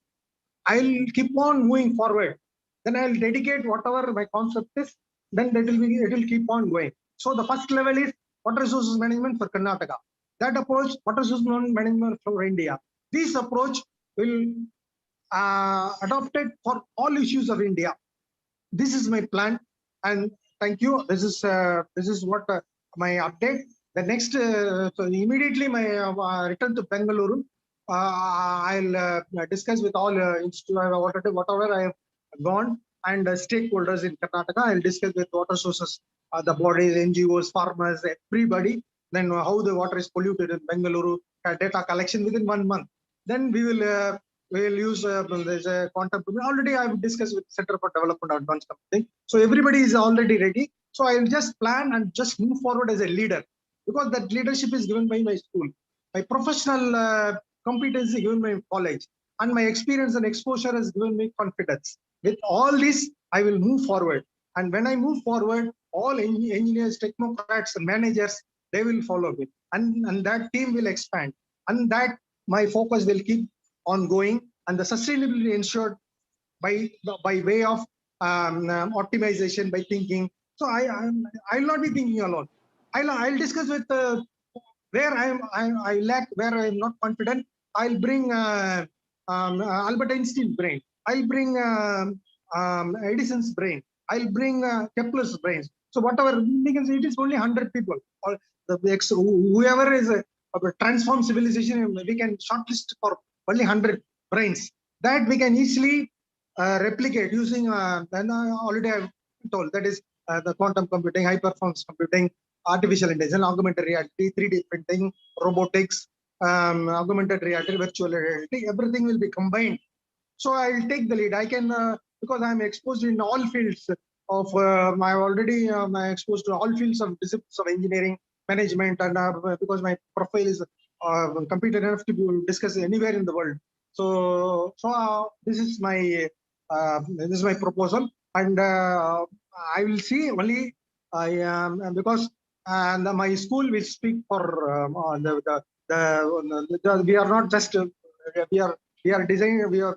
I'll keep on moving forward. Then I'll dedicate whatever my concept is. Then it will keep on going. So the first level is water resources management for Karnataka. That approach, water resources management for India. This approach will adopted for all issues of India. This is my plan, and thank you. This is what my update. The next, so immediately my return to Bengaluru. I'll discuss with all institute whatever I have gone. and stakeholders in Karnataka. I'll discuss with water sources, the bodies, NGOs, farmers, everybody. Then how the water is polluted in Bengaluru, data collection within 1 month. Then we will use there's a quantum. Already I've discussed with Center for Development Advanced Computing. So everybody is already ready. So I'll just plan and just move forward as a leader, because that leadership is given by my school, my professional competency given by college, and my experience and exposure has given me confidence. With all this, I will move forward. And when I move forward, all engineers, technocrats, and managers, they will follow me. And that team will expand. And that my focus will keep on going. And the sustainability ensured by way of optimization, by thinking. So I'll not be thinking alone. I'll discuss with where I lack, where I'm not confident. I'll bring Albert Einstein's brain. I'll bring Edison's brain. I'll bring Kepler's brains. So whatever we can say, it is only 100 people, or whoever is a transform civilization, we can shortlist for only 100 brains that we can easily replicate using. Then already I've told, that is the quantum computing, high performance computing, artificial intelligence, augmented reality, 3D printing, robotics, augmented reality, virtual reality. Everything will be combined. So I'll take the lead. I can because I'm exposed in all fields of I'm exposed to all fields of disciplines of engineering, management, and because my profile is competent enough to discuss anywhere in the world. So this is my proposal, and I will see only because my school will speak for we are not just we are designed, we are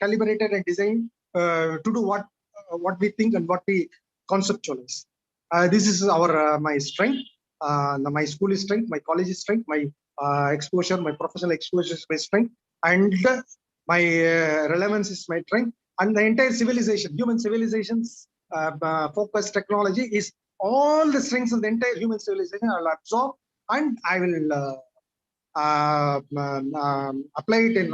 calibrated and designed to do what we think and what we conceptualize. This is our my strength. My school is strength, my college is strength, my exposure, my professional exposure is my strength, and my relevance is my strength, and the entire civilization, human civilizations, focus technology is all the strengths of the entire human civilization. I will absorb, and I will apply it in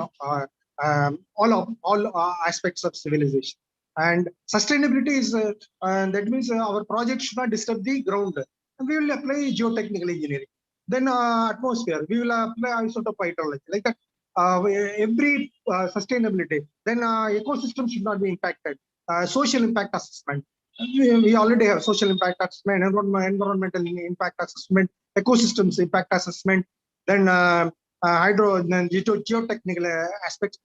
all aspects of civilization. And sustainability is that means our project should not disturb the ground. And we will apply geotechnical engineering. Then atmosphere, we will apply isotope hydrology, like that. Every sustainability. Then ecosystem should not be impacted. Social impact assessment. We already have social impact assessment, environmental impact assessment, ecosystems impact assessment. Then then geotechnical aspects.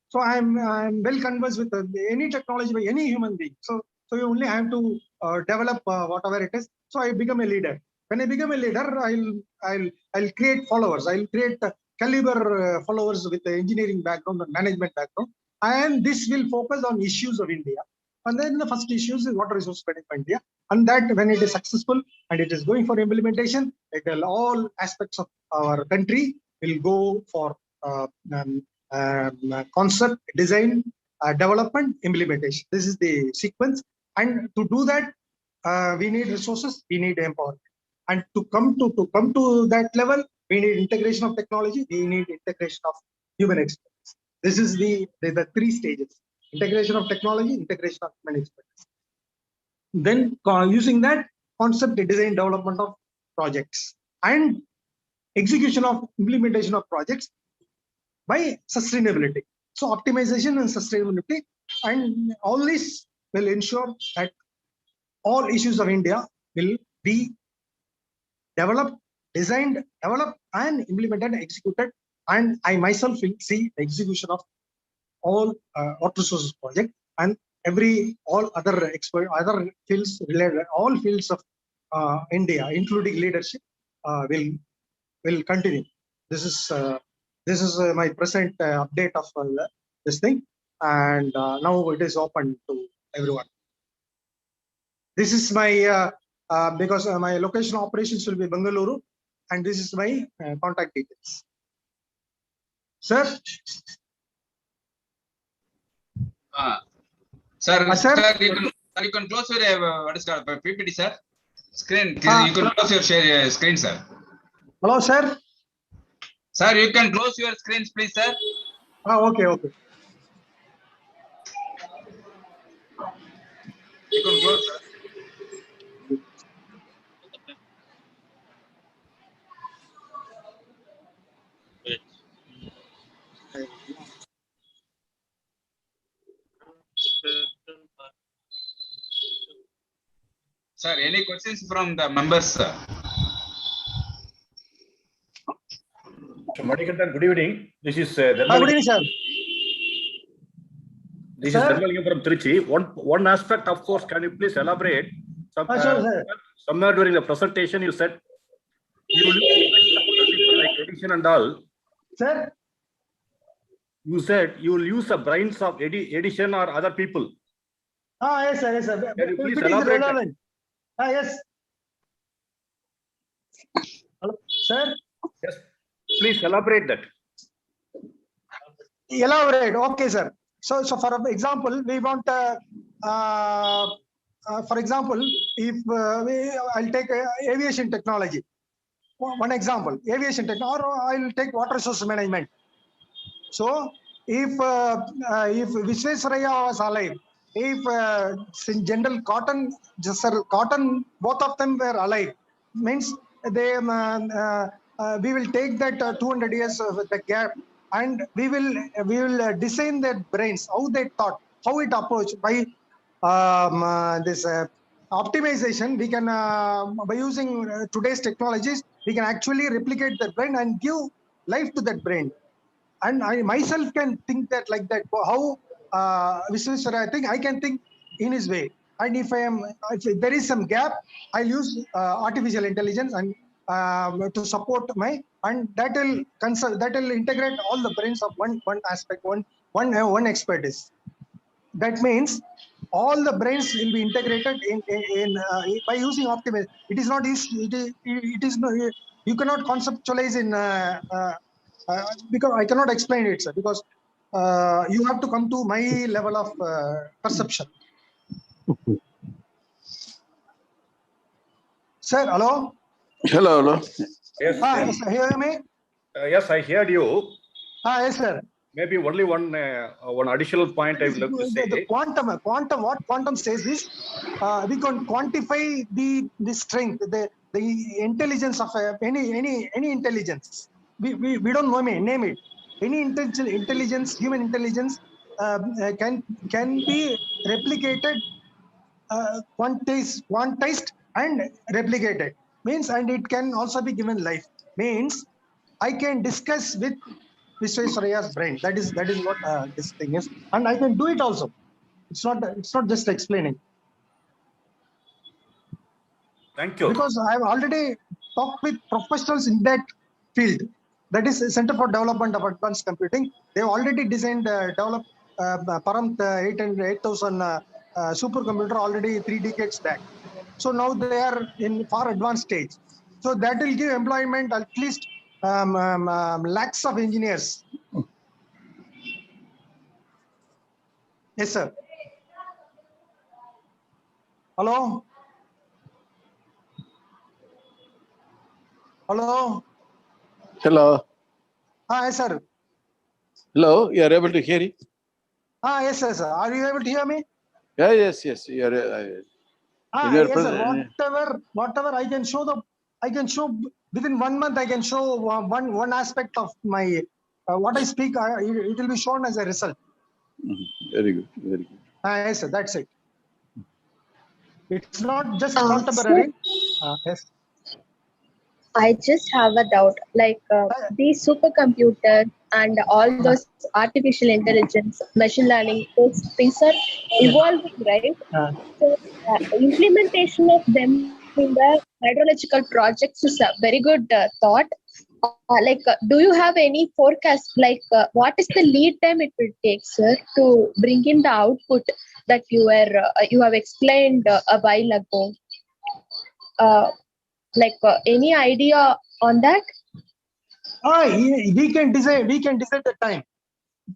So I'm well conversed with any technology by any human being. So you only have to develop whatever it is. So I become a leader. When I become a leader, I'll create followers. I'll create caliber followers with the engineering background and management background, and this will focus on issues of India. And then the first issue is water resource planning for India, and that when it is successful and it is going for implementation, it will all aspects of our country will go for concept, design, development, implementation. This is the sequence, and to do that, we need resources, we need empowerment, and to come to that level, we need integration of technology, we need integration of human expertise. This is the 3 stages: integration of technology, integration of human expertise. Then using that concept, design, development of projects, and execution of implementation of projects by sustainability. So optimization and sustainability, and all this will ensure that all issues of India will be developed, designed, developed, and implemented and executed. And I myself will see the execution of all water resources project, and all other fields related, all fields of India, including leadership, will continue. This is my present update of this thing, and now it is open to everyone. This is my because my location operations will be Bengaluru, and this is my contact details. Sir. Sir, you can close your what is called PPT, sir. Screen. You can close your share screen, sir. Hello, sir. Sir, you can close your screens, please, sir. Okay. You can close, sir. Sir, any questions from the members, sir? Manikandan, good evening. This is Good evening, sir. This Sir? is Dharmalingam from Trichy. One aspect, of course, can you please elaborate? Sure, sir. Somewhere during the presentation, you said you will use people like Edison and all. Sir? You said you will use the brains of Edison or other people. Yes, sir. Yes, sir. Can you please If it is elaborate that? relevant. Yes. Hello, sir? Yes. Please elaborate that. Elaborate. Okay, sir. So for example, we want, for example, if I'll take aviation technology. One example, aviation technology, or I'll take water resource management. So if Visvesvaraya was alive, if in general Cotton, both of them were alive, means they we will take that 200 years of the gap, and we will design their brains, how they thought, how it approached by this optimization. We can by using today's technologies, we can actually replicate the brain and give life to that brain. And I myself can think that like that. How Visvesvaraya, I think I can think in his way. And if there is some gap, I'll use artificial intelligence and to support and that will integrate all the brains of one aspect, one expertise. That means all the brains will be integrated in by using optimization. It is not easy. It is no, you cannot conceptualize in because I cannot explain it, sir, because you have to come to my level of perception. Sir, hello? Hello. Yes. Yes, hear me? Yes, I heard you. Yes, sir. Maybe only one additional point I would like to say. The quantum, what quantum says is we can quantify the strength, the intelligence of any intelligence. We don't name it. Any intelligence, human intelligence can be replicated, quantized and replicated. Means, and it can also be given life. Means I can discuss with Visvesvaraya's brain. That is what this thing is, and I can do it also. It's not just explaining. Thank you. Because I have already talked with professionals in that field. That is Center for Development of Advanced Computing. They have already designed, developed Param 8000 supercomputer already 3 decades back. So now they are in far advanced stage. So that will give employment at least lakhs of engineers. Yes, sir. Hello? Hello? Hello. Yes, sir. Hello. You are able to hear it? Yes, sir. Are you able to hear me? Yeah, yes. You are. Yes, sir. Whatever I can show within 1 month. I can show one aspect of my what I speak. It will be shown as a result. Very good. Yes, sir. That's it. It's not just contemporary. Yes. I just have a doubt. Like these supercomputers and all those artificial intelligence, machine learning, those things are evolving, right? So implementation of them in the hydrological projects is a very good thought. Do you have any forecast? What is the lead time it will take, sir, to bring in the output that you have explained a while ago? Any idea on that? We can decide the time.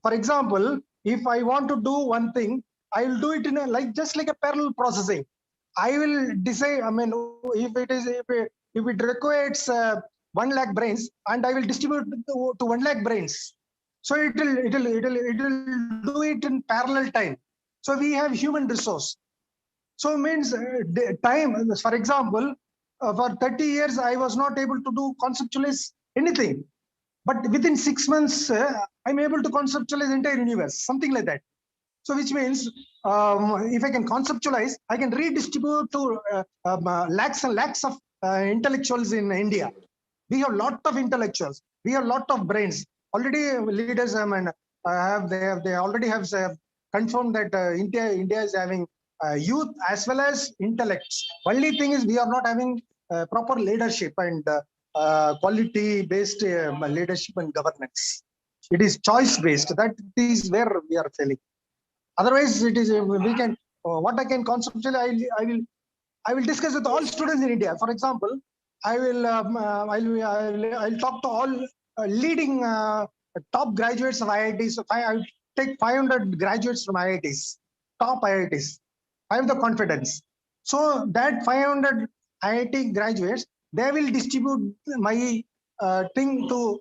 For example, if I want to do one thing, I will do it in just like a parallel processing. I will decide. I mean, if it requires 1 lakh brains, and I will distribute to 1 lakh brains. So it will do it in parallel time. So we have human resource. So means time, for example, for 30 years, I was not able to do conceptualize anything. But within 6 months, I'm able to conceptualize entire universe, something like that. So which means if I can conceptualize, I can redistribute to lakhs and lakhs of intellectuals in India. We have lot of intellectuals. We have lot of brains. Already leaders they already have confirmed that India is having youth as well as intellects. Only thing is we are not having proper leadership and quality-based leadership and governance. It is choice-based. That is where we are failing. Otherwise, it is we can. What I can conceptually, I will discuss with all students in India. For example, I'll talk to all leading top graduates of IITs. So I will take 500 graduates from IITs, top IITs. I have the confidence. So that 500 IIT graduates, they will distribute my thing to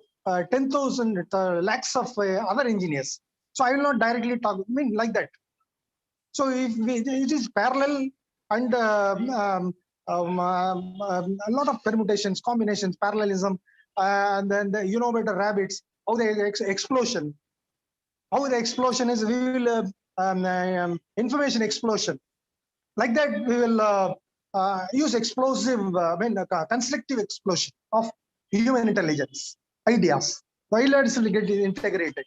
10,000 lakhs of other engineers. So I will not directly talk, like that. So if it is parallel and a lot of permutations, combinations, parallelism, and then better rabbits, how the explosion. How the explosion is, we will information explosion. Like that, we will use explosive, constructive explosion of human intelligence, ideas. The ideas will get integrated.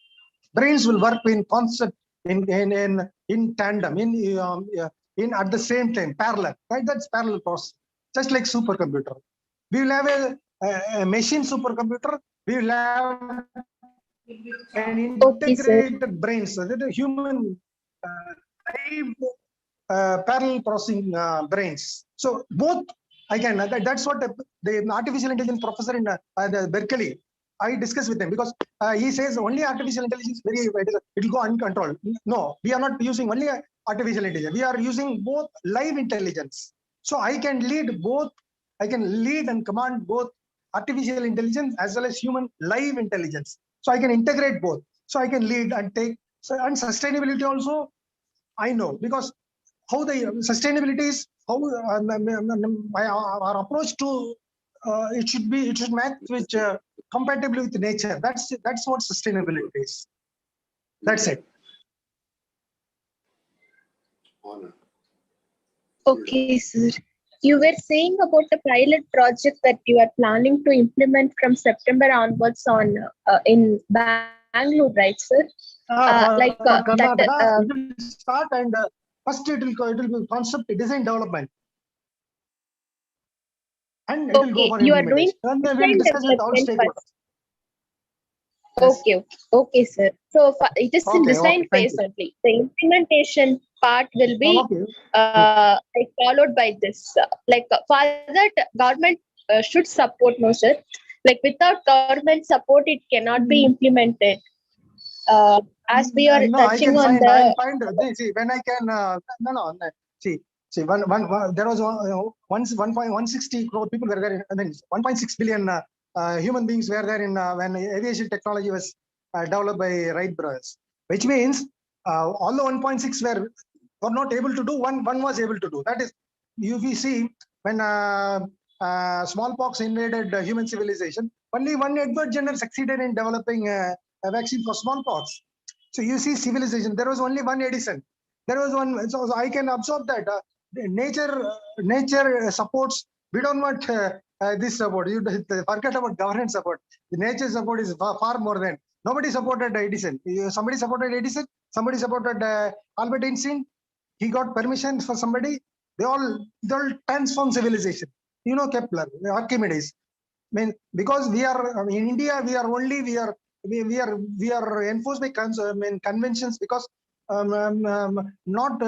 Brains will work in concept in tandem, in at the same time, parallel. Right? That's parallel process. Just like supercomputer. We will have a machine supercomputer. We will have an integrated brain, so that the human parallel processing brains. So both I can. That's what the artificial intelligence professor in Berkeley. I discuss with him because he says only artificial intelligence it will go uncontrolled. No, we are not using only artificial intelligence. We are using both live intelligence. So I can lead both. I can lead and command both artificial intelligence as well as human live intelligence. So I can integrate both. So I can lead and take. So, and sustainability also, I know, because how the sustainability is, how our approach to it should match with compatible with nature. That's what sustainability is. That's it. Okay, sir. You were saying about the pilot project that you are planning to implement from September onwards on in Bangalore, right, sir? It will start and first it will be concept design development. And it will go for you are doing and then we'll discuss with all stakeholders. Yes. Okay, sir. So it is in design phase only. The implementation part will be followed by this. For that, government should support, no, sir. Like without government support, it cannot be implemented. As we are touching on see, when I can see one there was once 1.160 crore people were there. 1.6 billion human beings were there in when aviation technology was developed by Wright brothers, which means all the 1.6 were not able to do. One was able to do. That is, we see when smallpox invaded human civilization, only one Edward Jenner succeeded in developing a vaccine for smallpox. So you see civilization, there was only one Edison. There was one, so I can absorb that. Nature supports. We don't want this support. You forget about government support. The nature support is far more than. Nobody supported Edison. Somebody supported Edison. Somebody supported Albert Einstein. He got permission for somebody. They all transform civilization. Kepler, Archimedes. I mean, because we are in India, we are enforced by conventions because not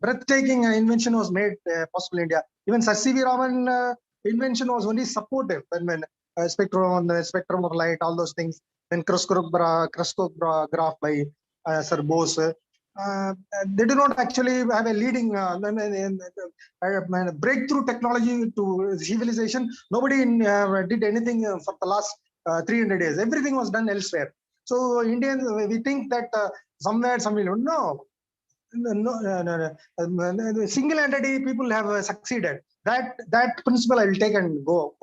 breathtaking invention was made possible in India. Even Sir C.V. Raman invention was only supportive when spectrum of light, all those things. Then crystallograph by Sir Bose. They do not actually have a leading breakthrough technology to civilization. Nobody did anything for the last 300 years. Everything was done elsewhere. So Indians, we think that somewhere, no. single entity people have succeeded. That principle I will take and go.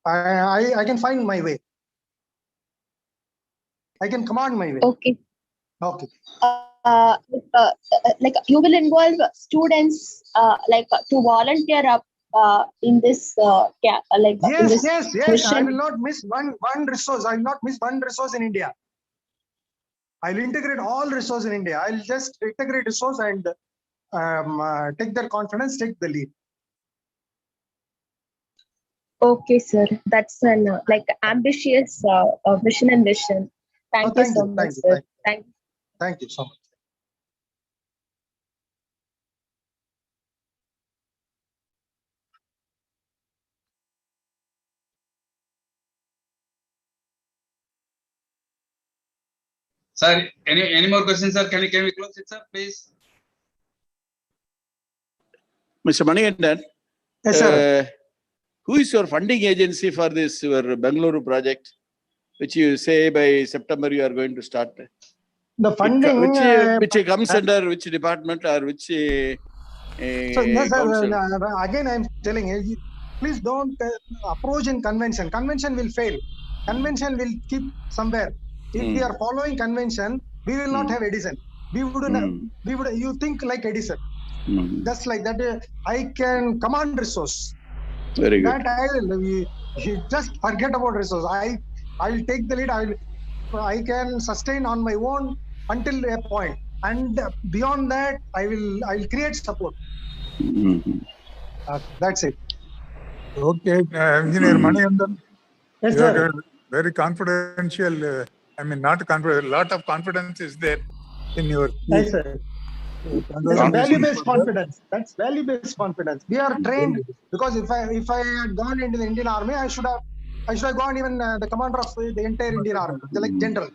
I can find my way. I can command my way. Okay. Okay. Like you will involve students to volunteer up in this in Yes. this I mission. will not miss one resource. I will not miss one resource in India. I will integrate all resources in India. I will just integrate resource and take their confidence, take the lead. Okay, sir. That's an ambitious vision and mission. Thank you so much, sir. Thank you so much. Sir, any more questions, sir? Can we close it, sir, please? Mr. Manikandan, Yes, sir. who is your funding agency for this your Bengaluru project, which you say by September you are going to start? The funding, which comes under which department or which council? Again, I'm telling you, please don't approach in convention. Convention will fail. Convention will keep somewhere. If we are following convention, we will not have Edison. We would you think like Edison. Just like that, I can command resource. Very good. That you just forget about resource. I will take the lead. I can sustain on my own until a point, and beyond that, I will create support. That's it. Okay, Engineer Manikandan. Yes, you sir. are very confidential. Not confident. A lot of confidence is there in your. Yes, sir. That's value-based confidence. That's value-based confidence. We are trained because if I had gone into the Indian Army, I should have gone even the commander of the entire Indian Army, like general.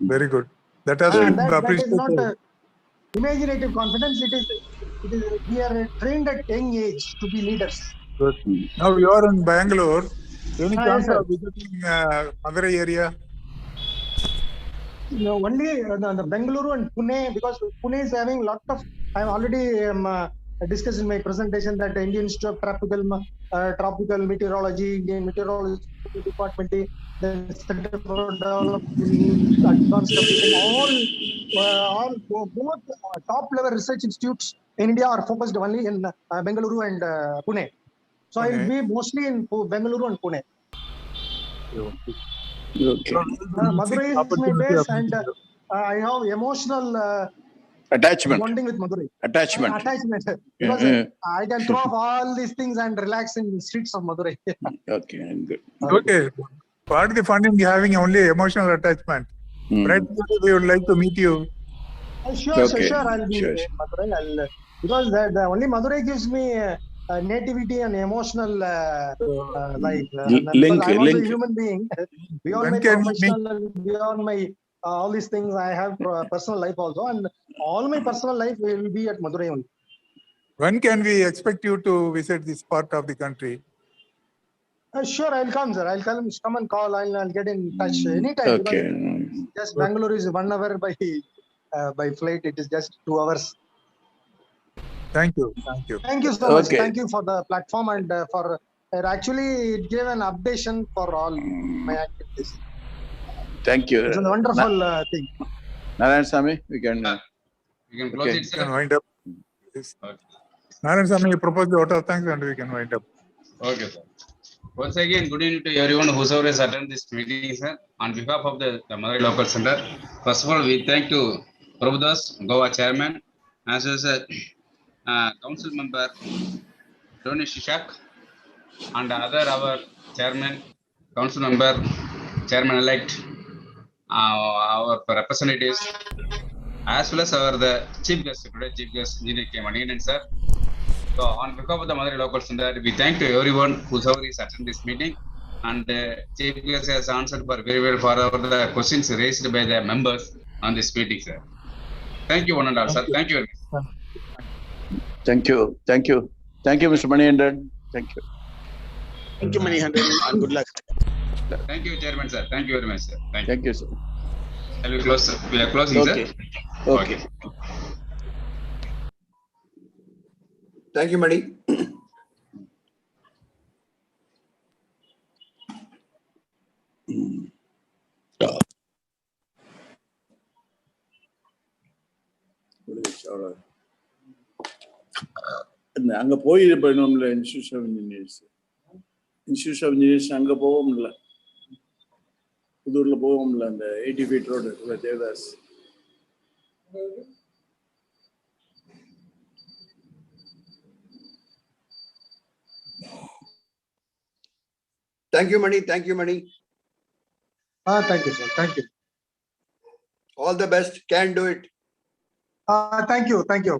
Very good. That has been appreciated. That is not imaginative confidence. It is we are trained at young age to be leaders. Good. Now you are in Bangalore. Any chance Yes, of visiting Madurai area? No, only the Bengaluru and Pune, because Pune is having a lot of. I have already discussed in my presentation that the Indian Institute of Tropical Meteorology, Indian Meteorology Department, the Center for Development, Advanced Computing, all both top level research institutes in India are focused only in Bengaluru and Pune. So I will be mostly in Bengaluru and Pune. Okay. Madurai is my base, and I have emotional attachment. bonding with Madurai. Attachment. Because I can throw off all these things and relax in the streets of Madurai. Okay, good. Okay. Part of the funding having only emotional attachment. Practically, we would like to meet you. Sure. I'll be in Madurai. Because the only Madurai gives me nativity and emotional link. I'm also a human being. Beyond my professional, beyond my all these things, I have personal life also, and all my personal life will be at Madurai only. When can we expect you to visit this part of the country? Sure, I'll come, sir. I'll come and call. I'll get in touch anytime. Okay. Just Bangalore is 1 hour by flight. It is just 2 hours. Thank you. Thank you so much. Thank you for the platform and for actually it gave an updation for all my activities. Thank you. It's a wonderful thing. Narayan Swami, we can close it, sir. We can wind up. Yes. Narayan Swami, you propose the vote of thanks and we can wind up. Okay, sir. Once again, good evening to everyone whosoever has attended this meeting, sir. On behalf of the Madurai Local Center, first of all, we thank to Prabhudas, Goa Chairman, as well as Council Member Tony Shishak, and our Chairman, Council Member, Chairman-elect, our representatives, as well as the Chief Guest, Chief Guest Engineer Er.K.MANIKANDAN, sir. So, on behalf of the Madurai Local Center, we thank to everyone whosoever is attending this meeting, and Chief Guest has answered very well for the questions raised by the members on this meeting, sir. Thank you, one and all, sir. Thank you very much. Thank you, Mr. Manikandan. Thank you. Thank you, Manikandan, and good luck. Thank you, Chairman, sir. Thank you very much, sir. Thank you, sir. Shall we close, sir? We are closing, Okay. sir. Okay. Thank you, Mani. அங்க போயிருப்போம்ல institute of engineers. Institute of engineers அங்க போவோம்ல, புதூர்ல போவோம்ல, அந்த 80 feet road Devadas. Thank you, Mani. Thank you, Mani. Thank you, sir. Thank you. All the best. Can do it. Thank you. Thank you.